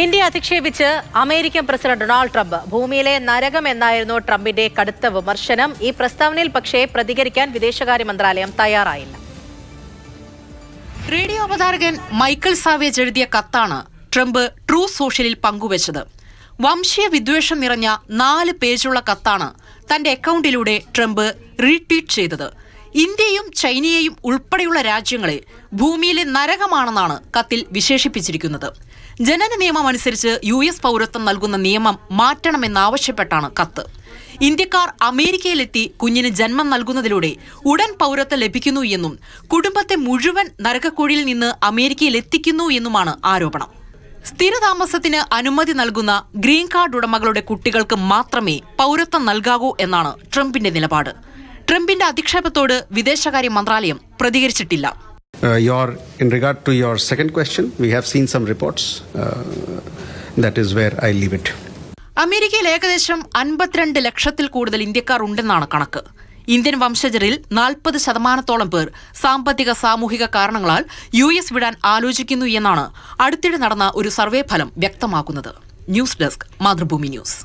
India അധിക്ഷേപിച്ച് American president Donald Trump. ഭൂമിയിലെ നരകം എന്നായിരുന്നു ട്രംപിന്റെ കടുത്ത വിമർശനം. ഈ പ്രസ്താവനയിൽ പക്ഷേ പ്രതികരിക്കാൻ വിദേശകാര്യ മന്ത്രാലയം തയ്യാറായില്ല. റേഡിയോ അവതാരകൻ മൈക്കൽ സാവേജ് എഴുതിയ കത്താണ് ട്രംപ് ട്രൂ സോഷ്യലിൽ പങ്കുവച്ചത്. വംശീയ വിദ്വേഷം നിറഞ്ഞ 4 പേജുള്ള കത്താണ് തന്റെ അക്കൗണ്ടിലൂടെ ട്രംപ് റീട്വീറ്റ് ചെയ്തത്. ഇന്ത്യയും ചൈനയെയും ഉൾപ്പെടെയുള്ള രാജ്യങ്ങളെ ഭൂമിയിലെ നരകമാണെന്നാണ് കത്തിൽ വിശേഷിപ്പിച്ചിരിക്കുന്നത്. ജനന നിയമം അനുസരിച്ച് US പൗരത്വം നൽകുന്ന നിയമം മാറ്റണമെന്നാവശ്യപ്പെട്ടാണ് കത്ത്. ഇന്ത്യക്കാർ അമേരിക്കയിലെത്തി കുഞ്ഞിന് ജന്മം നൽകുന്നതിലൂടെ ഉടൻ പൗരത്വം ലഭിക്കുന്നു എന്നും കുടുംബത്തെ മുഴുവൻ നരകക്കുഴിയിൽ നിന്ന് അമേരിക്കയിൽ എത്തിക്കുന്നു എന്നുമാണ് ആരോപണം. സ്ഥിരതാമസത്തിന് അനുമതി നൽകുന്ന ഗ്രീൻ കാർഡ് ഉടമകളുടെ കുട്ടികൾക്ക് മാത്രമേ പൗരത്വം നൽകാവൂ എന്നാണ് ട്രംപിന്റെ നിലപാട്. ട്രംപിന്റെ അധിക്ഷേപത്തോട് വിദേശകാര്യ മന്ത്രാലയം പ്രതികരിച്ചിട്ടില്ല. In regard to your second question, we have seen some reports. That is where I leave it. അമേരിക്കയിൽ ഏകദേശം 52 ലക്ഷത്തിൽ കൂടുതൽ ഇന്ത്യക്കാർ ഉണ്ടെന്നാണ് കണക്ക്. ഇന്ത്യൻ വംശജരിൽ 40% പേർ സാമ്പത്തിക സാമൂഹിക കാരണങ്ങളാൽ US വിടാൻ ആലോചിക്കുന്നു എന്നാണ് അടുത്തിടെ നടന്ന ഒരു സർവേ ഫലം വ്യക്തമാക്കുന്നത്. News desk, Mathrubhumi news.